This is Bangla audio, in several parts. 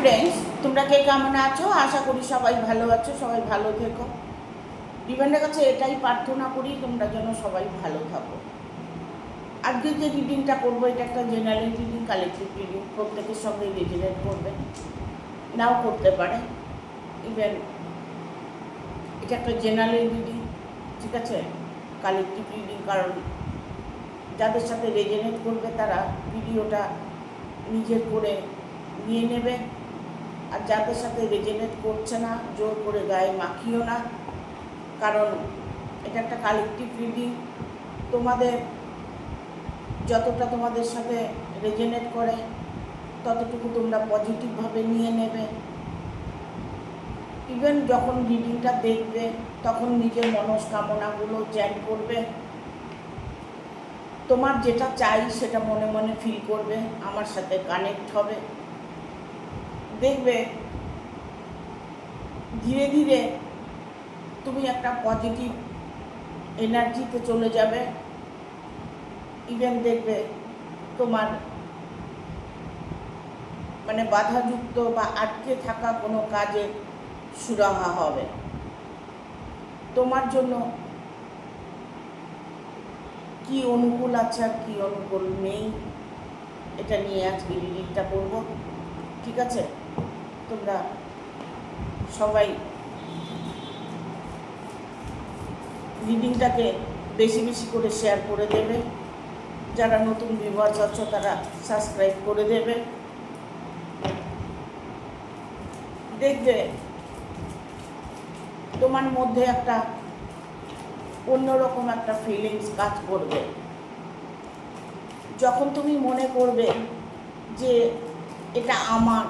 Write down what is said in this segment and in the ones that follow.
ফ্রেন্ডস, তোমরা কে কেমন আছো? আশা করি সবাই ভালো আছো, সবাই ভালো থেকো। ডিভাইনের কাছে এটাই প্রার্থনা করি, তোমরা যেন সবাই ভালো থাকো। আজকে যে রিডিংটা করবো, এটা একটা জেনারেল রিডিং, কালেকটিভ রিডিং, প্রত্যেকের সঙ্গে রেজোনেট করবে, নাও করতে পারে। ইভেন এটা একটা জেনারেল রিডিং, ঠিক আছে, কালেকটিভ রিডিং, কারণ যাদের সাথে রেজোনেট করবে তারা ভিডিওটা নিজের করে নিয়ে নেবে, আর যাদের সাথে রেজোনেট করছে না জোর করে গায়ে মাখিও না, কারণ এটা একটা কালেকটিভ রিডিং। তোমাদের যতটা তোমাদের সাথে রেজোনেট করে ততটুকু তোমরা পজিটিভভাবে নিয়ে নেবে। ইভেন যখন রিডিংটা দেখবে তখন নিজের মনস্কামনাগুলো চ্যাট করবে, তোমার যেটা চাই সেটা মনে মনে ফিল করবে, আমার সাথে কানেক্ট হবে। দেখবে ধীরে ধীরে তুমি একটা পজিটিভ এনার্জিতে চলে যাবে। ইভেন দেখবে তোমার বাধাযুক্ত বা আটকে থাকা কোনো কাজে সুরাহা হবে। তোমার জন্য কি অনুকূল আছে আর কি অনুকূল নেই, এটা নিয়ে আজকে রিডিংটা করব, ঠিক আছে? তোমরা সবাই রিডিংটাকে বেশি বেশি করে শেয়ার করে দেবে, যারা নতুন ভিউয়ার্স আছো তারা সাবস্ক্রাইব করে দেবে। দেখবে তোমার মধ্যে একটা অন্যরকম একটা ফিলিংস কাজ করবে যখন তুমি মনে করবে যে এটা আমার,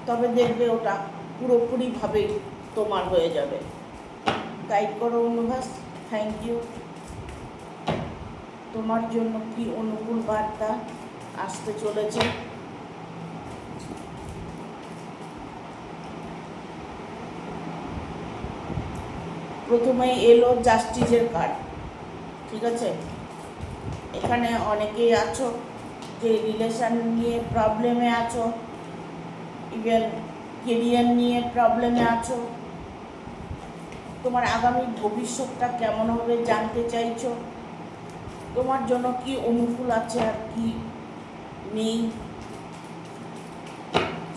তবে দেখবে ওটা পুরোপুরিভাবেই তোমার হয়ে যাবে। গাইড করো ইউনিভার্স, থ্যাংক ইউ। তোমার জন্য কি অনুকূল বার্তা আসতে চলেছে? প্রথমেই এলো জাস্টিসের কার্ড, ঠিক আছে? এখানে অনেকেই আছো যে রিলেশন নিয়ে প্রবলেমে আছো, ইভেন কেরিয়ার নিয়ে প্রবলেমে আছো, তোমার আগামী ভবিষ্যৎটা কেমন হবে জানতে চাইছো, তোমার জন্য কি অনুকূল আছে আর কি নেই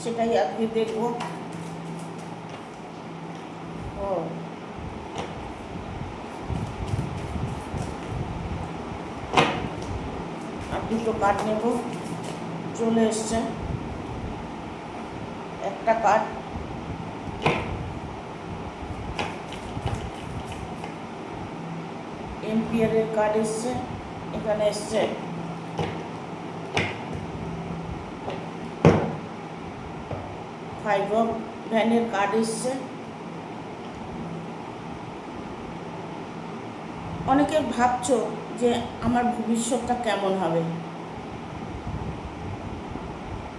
সেটাই আজকে দেখবো। আর দুটো কার্ড নেব, চলে এসছে একটা কার্ড, এম্পিয়ারের কার্ড এসছে, এখানে এসছে ফাইভ অফ ভ্যানের কার্ড এসছে। অনেকে ভাবছো যে আমার ভবিষ্যৎটা কেমন হবে,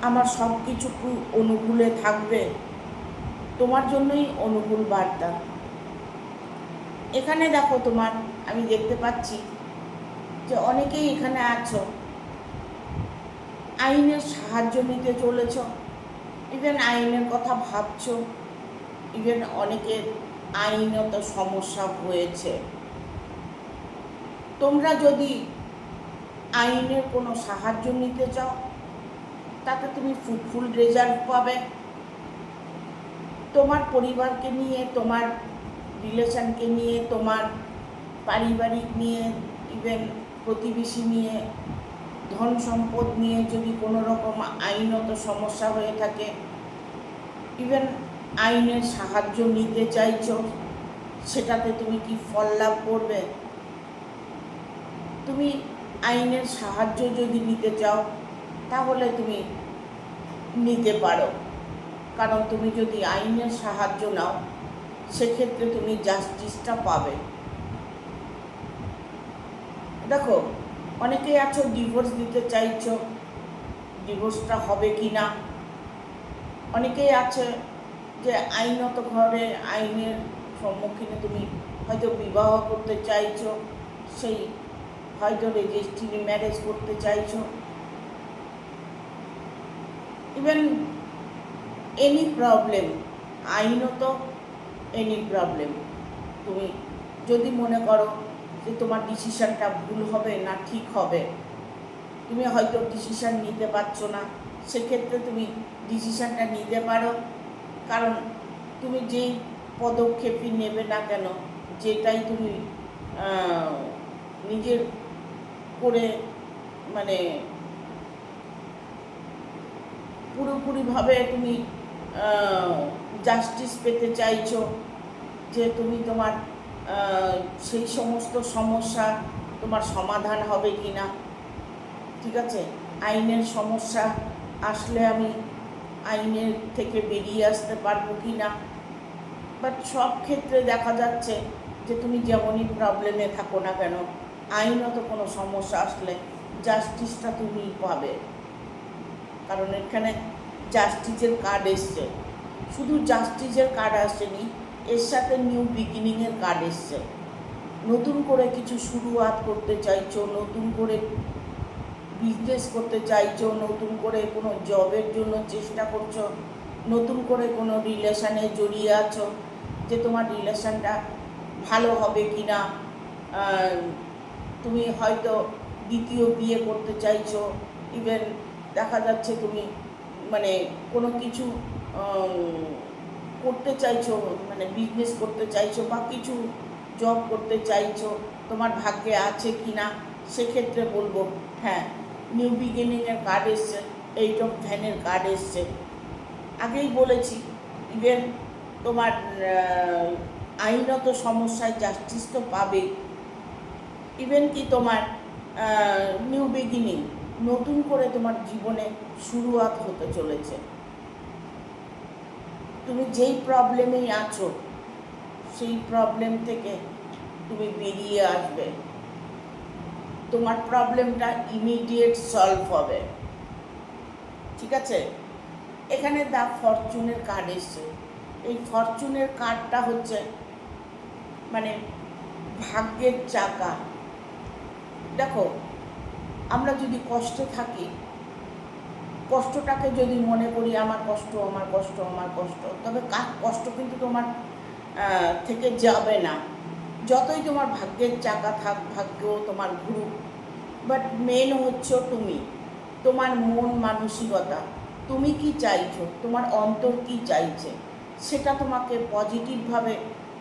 আমার সব কিছু অনুকূলে থাকবে, তোমার জন্যই অনুকূল বার্তা। এখানে দেখো তোমার, আমি দেখতে পাচ্ছি যে অনেকেই এখানে আছো আইনের সাহায্য নিতে চলেছ, ইভেন আইনের কথা ভাবছো, ইভেন অনেকের আইনত সমস্যা হয়েছে। তোমরা যদি আইনের কোনো সাহায্য নিতে চাও তাতে তুমি ফ্রুটফুল রেজাল্ট পাবে। তোমার পরিবারকে নিয়ে, তোমার রিলেশনকে নিয়ে, তোমার পারিবারিক নিয়ে, ইভেন প্রতিবেশী নিয়ে, ধন সম্পদ নিয়ে যদি কোনো রকম আইনত সমস্যা হয়ে থাকে, ইভেন আইনের সাহায্য নিতে চাইছো, সেটাতে তুমি কি ফল লাভ করবে? তুমি আইনের সাহায্য যদি নিতে চাও তাহলে তুমি নিতে পারো, কারণ তুমি যদি আইনের সাহায্য নাও সেক্ষেত্রে তুমি জাস্টিসটা পাবে। দেখো অনেকেই আছো ডিভোর্স দিতে চাইছো, ডিভোর্সটা হবে কি না। অনেকেই আছে যে আইনত ঘরে আইনের সম্মুখীনে তুমি হয়তো বিবাহ করতে চাইছো, সেই হয়তো রেজিস্ট্রি ম্যারেজ করতে চাইছো, ইভেন এনি প্রবলেম, আইনত এনি প্রবলেম, তুমি যদি মনে করো যে তোমার ডিসিশানটা ভুল হবে না ঠিক হবে, তুমি হয়তো ডিসিশান নিতে পারছো না, সেক্ষেত্রে তুমি ডিসিশানটা নিতে পারো। কারণ তুমি যেই পদক্ষেপই নেবে না কেন, যেটাই তুমি নিজের করে মানে পুরোপুরিভাবে তুমি জাস্টিস পেতে চাইছো, যে তুমি তোমার সেই সমস্ত সমস্যা তোমার সমাধান হবে কি না, ঠিক আছে, আইনের সমস্যা আসলে আমি আইনের থেকে বেরিয়ে আসতে পারবো কি না, বাট সব ক্ষেত্রে দেখা যাচ্ছে যে তুমি যেমনই প্রবলেমে থাকো না কেন, আইনত কোনো সমস্যা আসলে জাস্টিসটা তুমিই পাবে। কারণ এখানে জাস্টিসের কার্ড এসছে, শুধু জাস্টিসের কার্ড আসেনি, এর সাথে নিউ বিগিনিংয়ের কার্ড এসছে। নতুন করে কিছু শুরুয়াত করতে চাইছো, নতুন করে বিজনেস করতে চাইছো, নতুন করে কোনো জবের জন্য চেষ্টা করছো, নতুন করে কোনো রিলেশানে জড়িয়ে আছো, যে তোমার রিলেশানটা ভালো হবে কি না, তুমি হয়তো দ্বিতীয় বিয়ে করতে চাইছো, ইভেন দেখা যাচ্ছে তুমি মানে কোনো কিছু করতে চাইছো, মানে বিজনেস করতে চাইছো বা কিছু জব করতে চাইছো, তোমার ভাগ্যে আছে কি না, সেক্ষেত্রে বলবো হ্যাঁ, নিউ বিগিনিংয়ের কার্ড এসছে, এইট অফ ফ্যানের কার্ড এসছে। আগেই বলেছি, ইভেন তোমার আইনত সমস্যায় জাস্টিস তো পাবেই, ইভেন কি তোমার নিউ বিগিনিং, নতুন করে তোমার জীবনে শুরুয়াত হতে চলেছে। তুমি যেই প্রবলেমেই আছো সেই প্রবলেম থেকে তুমি বেরিয়ে আসবে, তোমার প্রবলেমটা ইমিডিয়েট সলভ হবে, ঠিক আছে। এখানে দ্য ফরচুনের কার্ড এসছে, এই ফরচুনের কার্ডটা হচ্ছে মানে ভাগ্যের চাকা। দেখো, আমরা যদি কষ্টে থাকি, কষ্টটাকে যদি মনে করি আমার কষ্ট আমার কষ্ট আমার কষ্ট, তবে কষ্ট কিন্তু তোমার থেকে যাবে না, যতই তোমার ভাগ্যের চাকা থাক, ভাগ্য তোমার ঘুরুক, বাট মেন হচ্ছে তুমি, তোমার মন মানসিকতা, তুমি কি চাইছো, তোমার অন্তর কি চাইছে, সেটা তোমাকে পজিটিভভাবে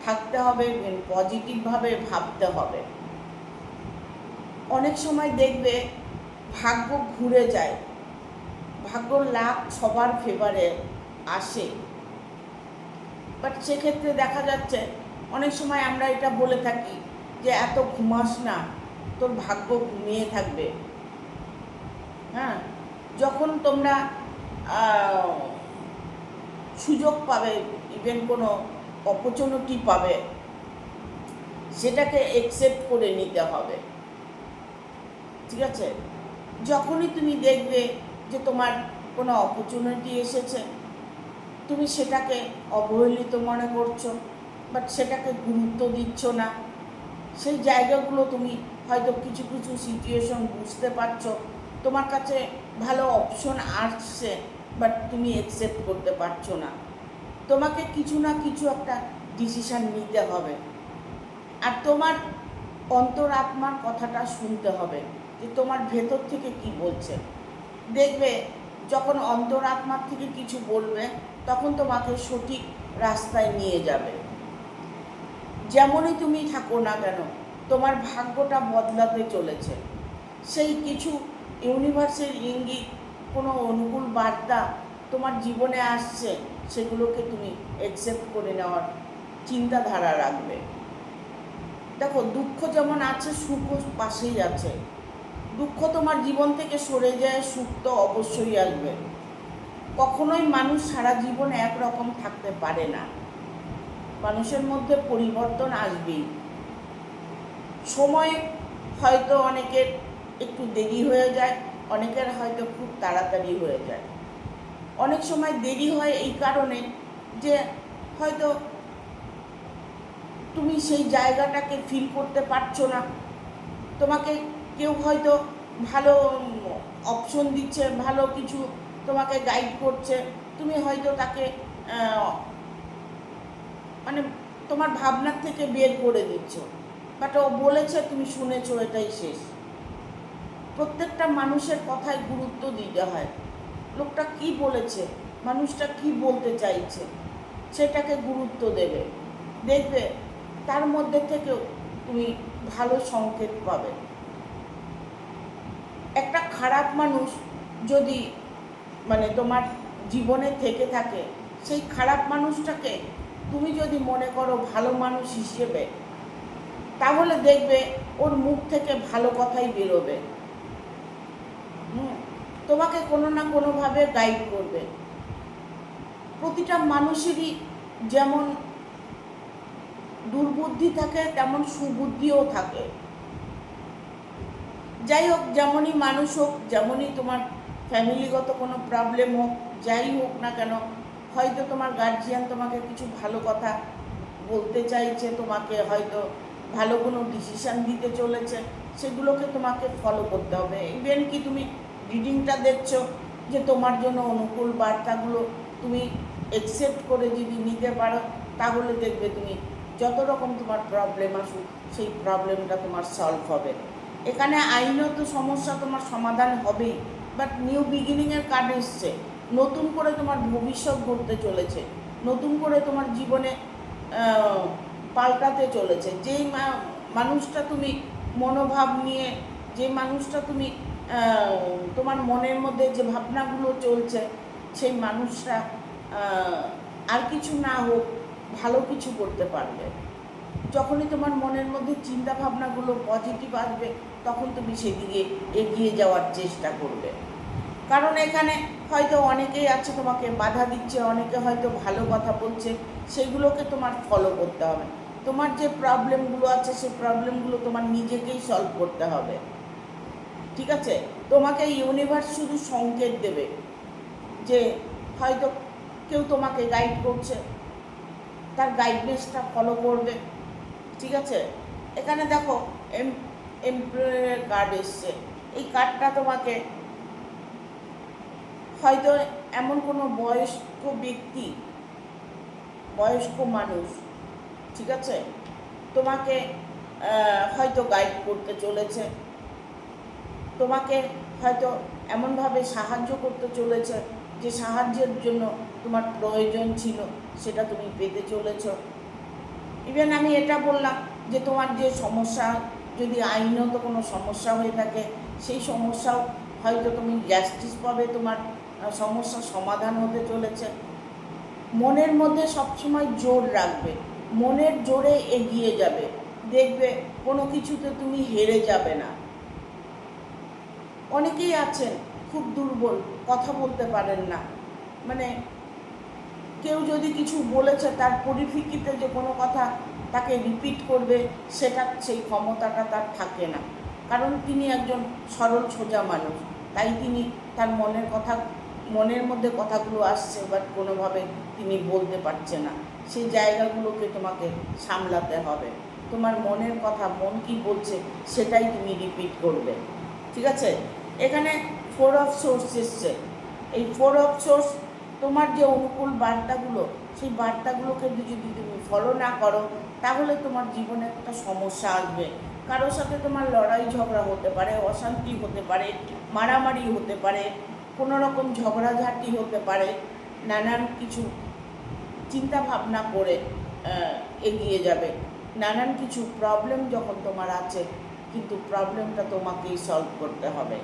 থাকতে হবে, পজিটিভভাবে ভাবতে হবে। অনেক সময় দেখবে ভাগ্য ঘুরে যায়, ভাগ্য লাখ সবার ফেভারে আসে, বাট সেক্ষেত্রে দেখা যাচ্ছে অনেক সময় আমরা এটা বলে থাকি যে এত ঘুমাস না, তোর ভাগ্য ঘুমিয়ে থাকবে। হ্যাঁ, যখন তোমরা সুযোগ পাবে, ইভেন কোনো অপরচুনিটি পাবে, সেটাকে অ্যাকসেপ্ট করে নিতে হবে, ঠিক আছে। যখনই তুমি দেখবে যে তোমার কোনো অপরচুনিটি এসেছে, তুমি সেটাকে অবহেলিত মনে করছো, বাট সেটাকে গুরুত্ব দিচ্ছ না, সেই জায়গাগুলো তুমি হয়তো কিছু কিছু সিচুয়েশন বুঝতে পারছো, তোমার কাছে ভালো অপশন আসছে, বাট তুমি অ্যাকসেপ্ট করতে পারছো না। তোমাকে কিছু না কিছু একটা ডিসিশান নিতে হবে, আর তোমার অন্তরাত্মার কথাটা শুনতে হবে যে তোমার ভেতর থেকে কি বলছে। দেখবে যখন অন্তরাত্মার থেকে কিছু বলবে, তখন তোমাকে সঠিক রাস্তায় নিয়ে যাবে। যেমনই তুমি থাকো না কেন, তোমার ভাগ্যটা বদলাতে চলেছে। সেই কিছু ইউনিভার্সের ইঙ্গিত, কোনো অনুকূল বার্তা তোমার জীবনে আসছে, সেগুলোকে তুমি অ্যাকসেপ্ট করে নেওয়ার চিন্তাধারা রাখবে। দেখো, দুঃখ যেমন আছে, সুখও পাশেই আছে। দুঃখ তোমার জীবন থেকে সরে যায়, সুখ তো অবশ্যই আসবে। কখনোই মানুষ সারা জীবন একরকম থাকতে পারে না, মানুষের মধ্যে পরিবর্তন আসবেই। সময় হয়তো অনেকের একটু দেরি হয়ে যায়, অনেকের হয়তো খুব তাড়াতাড়ি হয়ে যায়। অনেক সময় দেরি হয় এই কারণে যে হয়তো তুমি সেই জায়গাটাকে ফিল করতে পারছো না, তোমাকে কেউ হয়তো ভালো অপশন দিচ্ছে, ভালো কিছু তোমাকে গাইড করছে, তুমি হয়তো তাকে মানে তোমার ভাবনার থেকে বের করে দিচ্ছ, বাট ও বলেছে, তুমি শুনেছো, এটাই শেষ। প্রত্যেকটা মানুষের কথায় গুরুত্ব দিতে হয়। লোকটা কি বলেছে, মানুষটা কি বলতে চাইছে, সেটাকে গুরুত্ব দেবে। দেখবে তার মধ্যে থেকেও তুমি ভালো সংকেত পাবে। একটা খারাপ মানুষ যদি মানে তোমার জীবনে থেকে থাকে, সেই খারাপ মানুষটাকে তুমি যদি মনে করো ভালো মানুষ হিসেবে, তাহলে দেখবে ওর মুখ থেকে ভালো কথাই বেরোবে। তোমাকে কোনো না কোনোভাবে গাইড করবে। প্রতিটা মানুষেরই যেমন দুর্বুদ্ধি থাকে, তেমন সুবুদ্ধিও থাকে। যাই হোক, যেমনই মানুষ হোক, যেমনই তোমার ফ্যামিলিগত কোনো প্রবলেম হোক, যাই হোক না কেন, হয়তো তোমার গার্জিয়ান তোমাকে কিছু ভালো কথা বলতে চাইছে, তোমাকে হয়তো ভালো কোনো ডিসিশান দিতে চলেছে, সেগুলোকে তোমাকে ফলো করতে হবে। ইভেন কি তুমি রিডিংটা দেখছো যে তোমার জন্য অনুকূল বার্তাগুলো তুমি অ্যাকসেপ্ট করে যদি নিতে পারো, তাহলে দেখবে তুমি যত রকম তোমার প্রবলেম আসুক, সেই প্রবলেমটা তোমার সলভ হবে। এখানে আইনত সমস্যা তোমার সমাধান হবেই, বাট নিউ বিগিনিংয়ের কার্ড এসছে। নতুন করে তোমার ভবিষ্যৎ গড়তে চলেছে, নতুন করে তোমার জীবনে পাল্টাতে চলেছে। যেই মানুষটা তুমি মনোভাব নিয়ে, যে মানুষটা তুমি তোমার মনের মধ্যে যে ভাবনাগুলো চলছে, সেই মানুষটা আর কিছু না হোক ভালো কিছু করতে পারবে। যখনই তোমার মনের মধ্যে চিন্তা ভাবনাগুলো পজিটিভ আসবে, তখন তুমি সেদিকে এগিয়ে যাওয়ার চেষ্টা করবে। কারণ এখানে হয়তো অনেকেই আছে তোমাকে বাধা দিচ্ছে, অনেকে হয়তো ভালো কথা বলছে, সেগুলোকে তোমার ফলো করতে হবে। তোমার যে প্রবলেমগুলো আছে, সেই প্রবলেমগুলো তোমার নিজেকেই সলভ করতে হবে। ঠিক আছে? তোমাকে ইউনিভার্স শুধু সংকেত দেবে যে হয়তো কেউ তোমাকে গাইড করছে, তার গাইডনেসটা ফলো করবে। ঠিক আছে? এখানে দেখো এমপ্লয়ের কার্ড এসছে। এই কার্ডটা তোমাকে হয়তো এমন কোনো বয়স্ক ব্যক্তি, বয়স্ক মানুষ, ঠিক আছে, তোমাকে হয়তো গাইড করতে চলেছে, তোমাকে হয়তো এমনভাবে সাহায্য করতে চলেছে যে সাহায্যের জন্য তোমার প্রয়োজন ছিল, সেটা তুমি পেতে চলেছ। ইভেন আমি এটা বললাম যে তোমার যে সমস্যা, যদি আইনত কোনো সমস্যা হয়ে থাকে, সেই সমস্যাও হয়তো তুমি জাস্টিস পাবে, তোমার সমস্যা সমাধান হতে চলেছে। মনের মধ্যে সবসময় জোর রাখবে, মনের জোরে এগিয়ে যাবে, দেখবে কোনো কিছুতে তুমি হেরে যাবে না। অনেকেই আছেন খুব দুর্বল, কথা বলতে পারেন না, মানে কেউ যদি কিছু বলেছে তার পরিপ্রেক্ষিতে যে কোনো কথা তাকে রিপিট করবে, সেটা সেই ক্ষমতাটা তার থাকে না। কারণ তিনি একজন সরল সোজা মানুষ, তাই তিনি তার মনের মধ্যে কথাগুলো আসছে, বাট কোনোভাবে তিনি বলতে পারছে না। সেই জায়গাগুলোকে তোমাকে সামলাতে হবে। তোমার মনের কথা, মন কি বলছে, সেটাই তুমি রিপিট করবে। ঠিক আছে? এখানে 4 অফ সোর্স এসছে। এই 4 অফ সোর্স তোমার যে অনুকূল বার্তাগুলো, সেই বার্তাগুলোকে যদি তুমি ফলো না করো, তাহলে তোমার জীবনে একটা সমস্যা আসবে। কারোর সাথে তোমার লড়াই ঝগড়া হতে পারে, অশান্তি হতে পারে, মারামারি হতে পারে, কোনো রকম ঝগড়াঝাটি হতে পারে। নানান কিছু চিন্তা ভাবনা করে এগিয়ে যাবে। নানান কিছু প্রবলেম যখন তোমার আছে, কিন্তু প্রবলেমটা তোমাকেই সলভ করতে হবে।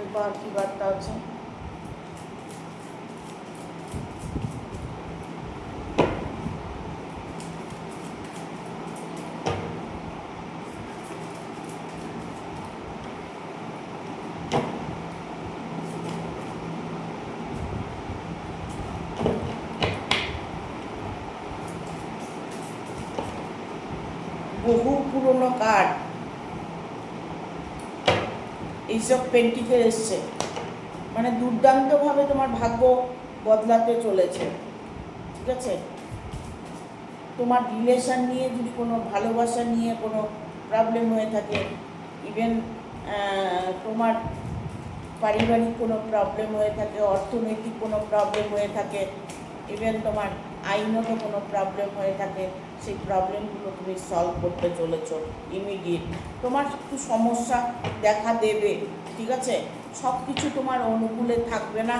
এবার কি বার্তা আছে? বহু পুরনো কার্ড, এইসব পেন্টিকেল এসছে, মানে দুর্দান্তভাবে তোমার ভাগ্য বদলাতে চলেছে। ঠিক আছে? তোমার রিলেশান নিয়ে যদি কোনো ভালোবাসা নিয়ে কোনো প্রবলেম হয়ে থাকে, ইভেন তোমার পারিবারিক কোনো প্রবলেম হয়ে থাকে, অর্থনৈতিক কোনো প্রবলেম হয়ে থাকে, ইভেন তোমার আইনত কোনো প্রবলেম হয়ে থাকে, সেই প্রবলেমগুলো তুমি সলভ করতে চলেছ ইমিডিয়েট। তোমার একটু সমস্যা দেখা দেবে, ঠিক আছে? সব কিছু তোমার অনুকূলে থাকবে না,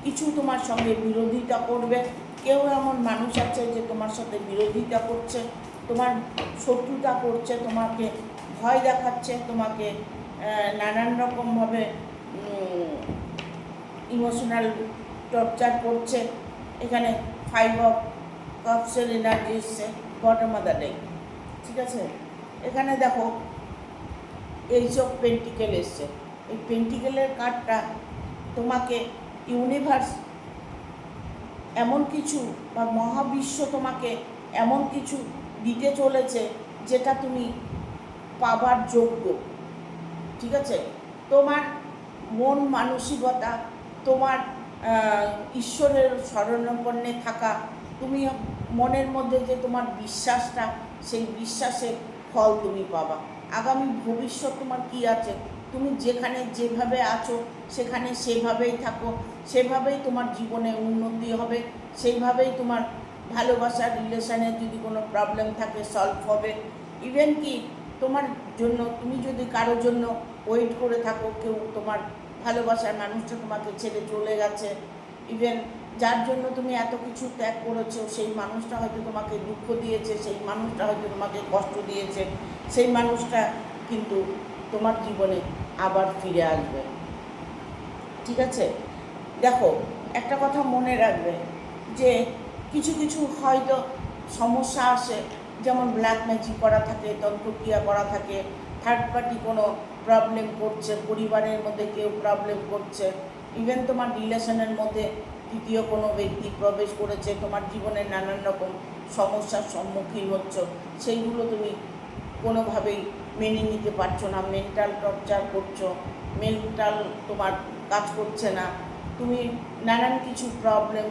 কিছু তোমার সঙ্গে বিরোধিতা করবে। কেউ এমন মানুষ আছে যে তোমার সাথে বিরোধিতা করছে, তোমার শত্রুতা করছে, তোমাকে ভয় দেখাচ্ছে, তোমাকে নানান রকমভাবে ইমোশনাল টর্চার করছে। এখানে 5 অফ কাপসের এনার্জি এসছে বটম অফ দ্য ডেক, ঠিক আছে? এখানে দেখো এইচ অফ পেন্টিকেল এসছে। এই পেন্টিকেলের কার্ডটা তোমাকে ইউনিভার্স এমন কিছু বা মহাবিশ্ব তোমাকে এমন কিছু দিতে চলেছে যেটা তুমি পাবার যোগ্য, ঠিক আছে? তোমার মন মানসিকতা, তোমার ঈশ্বরের শরণাপন্নে থাকা, তুমি মনের মধ্যে যে তোমার বিশ্বাসটা, সেই বিশ্বাসের ফল তুমি পাবা। আগামী ভবিষ্যৎ তোমার কি আছে, তুমি যেখানে যেভাবে আছো সেখানে সেভাবেই থাকো, সেভাবেই তোমার জীবনে উন্নতি হবে, সেইভাবেই তোমার ভালোবাসার রিলেশানে যদি কোনো প্রবলেম থাকে সলভ হবে। ইভেন কি তোমার জন্য, তুমি যদি কারোর জন্য ওয়েট করে থাকো, কেউ তোমার ভালোবাসার মানুষটা তোমাকে ছেড়ে চলে গেছে, ইভেন যার জন্য তুমি এত কিছু ত্যাগ করেছো, সেই মানুষটা হয়তো তোমাকে দুঃখ দিয়েছে, সেই মানুষটা হয়তো তোমাকে কষ্ট দিয়েছে, সেই মানুষটা কিন্তু তোমার জীবনে আবার ফিরে আসবে, ঠিক আছে? দেখো, একটা কথা মনে রাখবে যে কিছু কিছু হয়তো সমস্যা আসে, যেমন ব্ল্যাক ম্যাজিক করা থাকে, তন্ত্রক্রিয়া করা থাকে, থার্ড পার্টি কোনো প্রবলেম করছে, পরিবারের মধ্যে কেউ প্রবলেম করছে, ইভেন তোমার রিলেশনের মধ্যে তৃতীয় কোনো ব্যক্তি প্রবেশ করেছে, তোমার জীবনে নানান রকম সমস্যার সম্মুখীন হচ্ছ, সেইগুলো তুমি কোনোভাবেই মেনে নিতে পারছো না, মেন্টাল টর্চার করছো, মেন্টাল তোমার কাজ করছে না, তুমি নানান কিছু প্রবলেম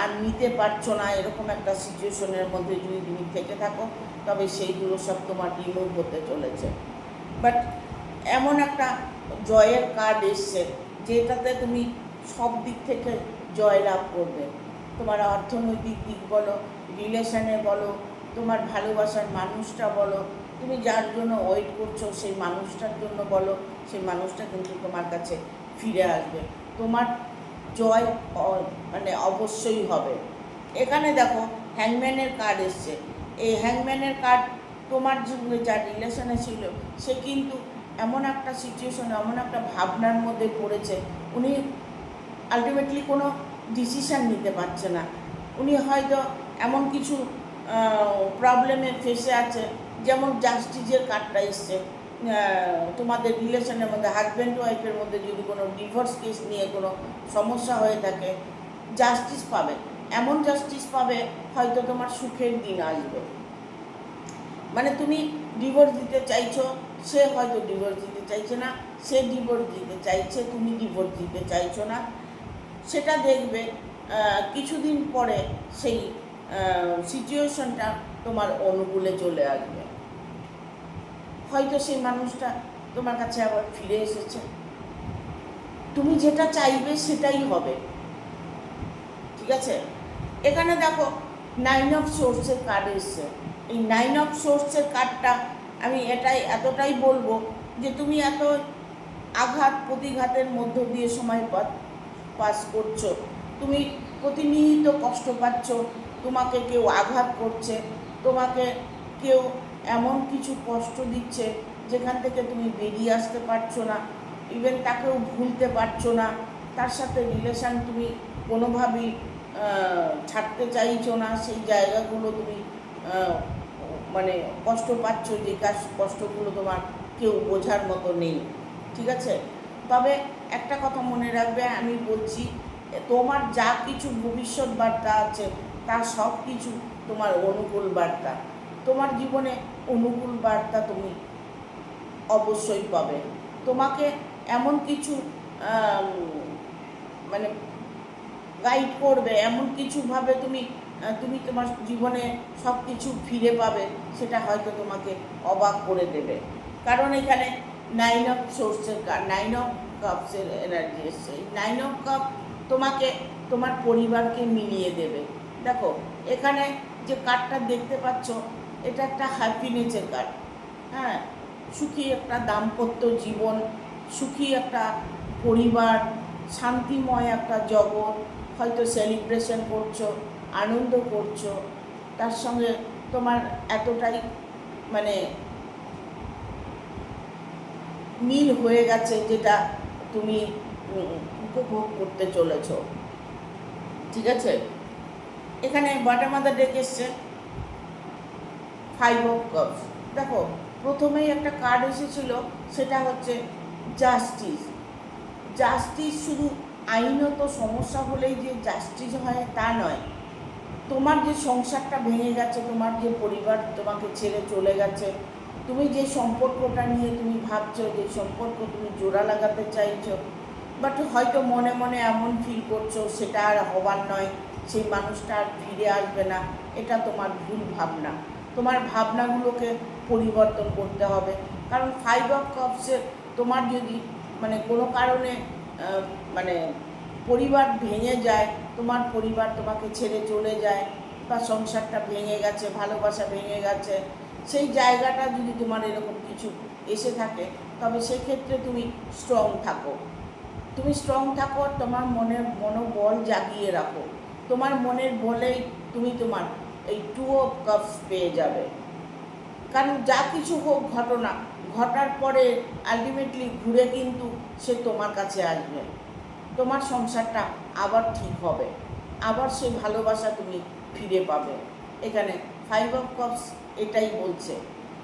আর নিতে পারছো না, এরকম একটা সিচুয়েশনের মধ্যে যদি তুমি থেকে থাকো, তবে সেইগুলো সব তোমার রিমুভ হতে চলেছে। বাট এমন একটা জয়ের কার্ড এসছে যেটাতে তুমি সব দিক থেকে জয় লাভ করবে। তোমার অর্থনৈতিক দিক বলো, রিলেশনে বলো, তোমার ভালোবাসার মানুষটা বলো, তুমি যার জন্য ওয়েট করছো সেই মানুষটার জন্য বলো, সেই মানুষটা কিন্তু তোমার কাছে ফিরে আসবে। তোমার জয় মানে অবশ্যই হবে। এখানে দেখো হ্যাংম্যানের কার্ড এসছে। এই হ্যাংম্যানের কার্ড তোমার সঙ্গে যার রিলেশনে ছিল, সে কিন্তু এমন একটা সিচুয়েশন, এমন একটা ভাবনার মধ্যে পড়েছে, উনি আলটিমেটলি কোনো ডিসিশান নিতে পারছে না। উনি হয়তো এমন কিছু প্রবলেমে ফেসে আছে, যেমন জাস্টিসের কার্ডটা এসছে। তোমাদের রিলেশনের মধ্যে হাজব্যান্ড ওয়াইফের মধ্যে যদি কোনো ডিভোর্স কেস নিয়ে কোনো সমস্যা হয়ে থাকে, জাস্টিস পাবে, এমন জাস্টিস পাবে হয়তো তোমার সুখের দিন আসবে। মানে তুমি ডিভোর্স দিতে চাইছো, সে হয়তো ডিভোর্স দিতে চাইছে না, সে ডিভোর্স দিতে চাইছে, তুমি ডিভোর্স দিতে চাইছো না, সেটা দেখবে কিছুদিন পরে সেই সিচুয়েশনটা তোমার অনুকূলে চলে আসবে। হয়তো সেই মানুষটা তোমার কাছে আবার ফিরে এসেছে, তুমি যেটা চাইবে সেটাই হবে, ঠিক আছে? এখানে দেখো 9 অফ সোর্সের কার্ড এসছে। এই 9 অফ সোর্সের কার্ডটা আমি এতটাই বলবো যে তুমি এত আঘাত প্রতিঘাতের মধ্য দিয়ে সময় পাস করছো, তুমি প্রতিনিয়ত কষ্ট পাচ্ছ, তোমাকে কেউ আঘাত করছে, তোমাকে কেউ এমন কিছু কষ্ট দিচ্ছে যেখান থেকে তুমি বেরিয়ে আসতে পারছো না, ইভেন তাকেও ভুলতে পারছো না, তার সাথে রিলেশান তুমি কোনোভাবেই ছাড়তে চাইছো না, সেই জায়গাগুলো তুমি মানে কষ্ট পাচ্ছ, যে কষ্টগুলো তোমার কেউ বোঝার মতো নেই, ঠিক আছে? তবে একটা কথা মনে রাখবে, আমি বলছি তোমার যা কিছু ভবিষ্যৎ বার্তা আছে তার সব কিছু তোমার অনুকূল বার্তা, তোমার জীবনে অনুকূল বার্তা তুমি অবশ্যই পাবে। তোমাকে এমন কিছু মানে গাইড করবে, এমন কিছুভাবে তুমি তোমার জীবনে সব কিছু ফিরে পাবে, সেটা হয়তো তোমাকে অবাক করে দেবে। কারণ এখানে 9 অফ সোর্সের কার্ড, 9 অফ কাপসের এনার্জি এসছে। এই 9 অফ কাপ তোমাকে তোমার পরিবারকে মিলিয়ে দেবে। দেখো এখানে যে কার্ডটা দেখতে পাচ্ছ, এটা একটা হ্যাপিনেসের কার্ড। হ্যাঁ, সুখী একটা দাম্পত্য জীবন, সুখী একটা পরিবার, শান্তিময় একটা জগৎ, হয়তো সেলিব্রেশন করছো, আনন্দ করছো, তার সঙ্গে তোমার এতটাই মানে মিল হয়ে গেছে যেটা তুমি উপভোগ করতে চলেছ। ঠিক আছে, এখানে বটম অফ দ্য ডেক এসছে 5 অফ কাপস। দেখো প্রথমেই একটা কার্ড এসেছিল, সেটা হচ্ছে জাস্টিস। জাস্টিস শুধু আইনত সমস্যা হলেই যে জাস্টিস হয় তা নয়। তোমার যে সংসারটা ভেঙে গেছে, তোমার যে পরিবার তোমাকে ছেড়ে চলে গেছে, তুমি যে সম্পর্কটা নিয়ে তুমি ভাবছো, যে সম্পর্ক তুমি জোড়া লাগাতে চাইছো, বাট হয়তো মনে মনে এমন ফিল করছো সেটা আর হবার নয়, সেই মানুষটা আর ফিরে আসবে না। এটা তোমার ভুল ভাবনা। তোমার ভাবনাগুলোকে পরিবর্তন করতে হবে। কারণ 5 অফ কাপসে তোমার যদি মানে কোনো কারণে মানে পরিবার ভেঙে যায়, তোমার পরিবার তোমাকে ছেড়ে চলে যায়, বা সংসারটা ভেঙে গেছে, ভালোবাসা ভেঙে গেছে, সেই জায়গাটা যদি তোমার এরকম কিছু এসে থাকে, তবে সেক্ষেত্রে তুমি স্ট্রং থাকো। তুমি স্ট্রং থাকো, তোমার মনের মনোবল জাগিয়ে রাখো। তোমার মনের বলেই তুমি তোমার এই 2 অফ কাপস পেয়ে যাবে। কারণ যা কিছু হোক ঘটনা ঘটার পরে আলটিমেটলি ঘুরে কিন্তু সে তোমার কাছে আসবে। তোমার সংসারটা আবার ঠিক হবে, আবার সে ভালোবাসা তুমি ফিরে পাবে। এখানে 5 অফ কাপস এটাই বলছে।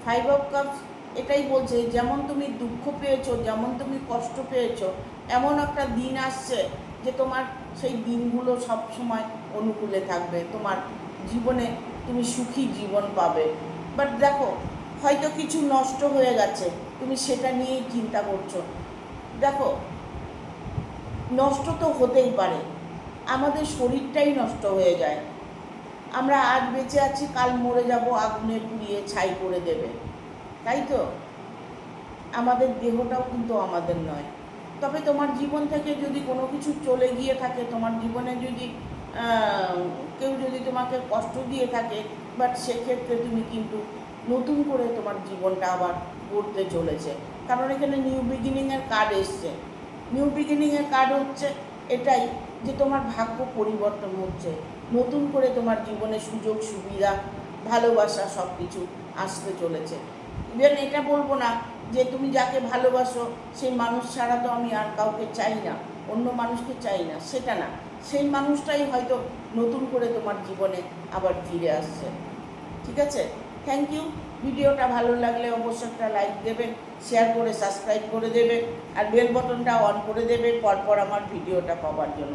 5 অফ কাপস এটাই বলছে, যেমন তুমি দুঃখ পেয়েছো, যেমন তুমি কষ্ট পেয়েছো, এমন একটা দিন আসছে যে তোমার সেই দিনগুলো সব সময় অনুকূলে থাকবে। তোমার জীবনে তুমি সুখী জীবন পাবে। বাট দেখো হয়তো কিছু নষ্ট হয়ে গেছে, তুমি সেটা নিয়েই চিন্তা করছো। দেখো নষ্ট তো হতেই পারে, আমাদের শরীরটাই নষ্ট হয়ে যায়। আমরা আজ বেঁচে আছি, কাল মরে যাব, আগুনে পুড়িয়ে ছাই করে দেবে, তাই তো? আমাদের দেহটাও কিন্তু আমাদের নয়। তবে তোমার জীবন থেকে যদি কোনো কিছু চলে গিয়ে থাকে, তোমার জীবনে যদি কেউ যদি তোমাকে কষ্ট দিয়ে থাকে, বাট সেক্ষেত্রে তুমি কিন্তু নতুন করে তোমার জীবনটা আবার গড়তে চলেছে। কারণ এখানে নিউ বিগিনিংয়ের কার্ড এসছে। নিউ বিগিনিংয়ের কার্ড হচ্ছে এটাই, যে তোমার ভাগ্য পরিবর্তন হচ্ছে, নতুন করে তোমার জীবনে সুযোগ সুবিধা, ভালোবাসা সব কিছু আসতে চলেছে। ইভেন এটা বলবো না যে তুমি যাকে ভালোবাসো সেই মানুষ ছাড়া তো আমি আর কাউকে চাই না, অন্য মানুষকে চাই না, সেটা না। সেই মানুষটাই হয়তো নতুন করে তোমার জীবনে আবার ফিরে আসছে। ঠিক আছে, থ্যাংক ইউ। ভিডিওটা ভালো লাগলে অবশ্যই একটা লাইক দেবে, শেয়ার করে সাবস্ক্রাইব করে দেবে, আর বেল বটনটা অন করে দেবে পরপর আমার ভিডিওটা পাওয়ার জন্য।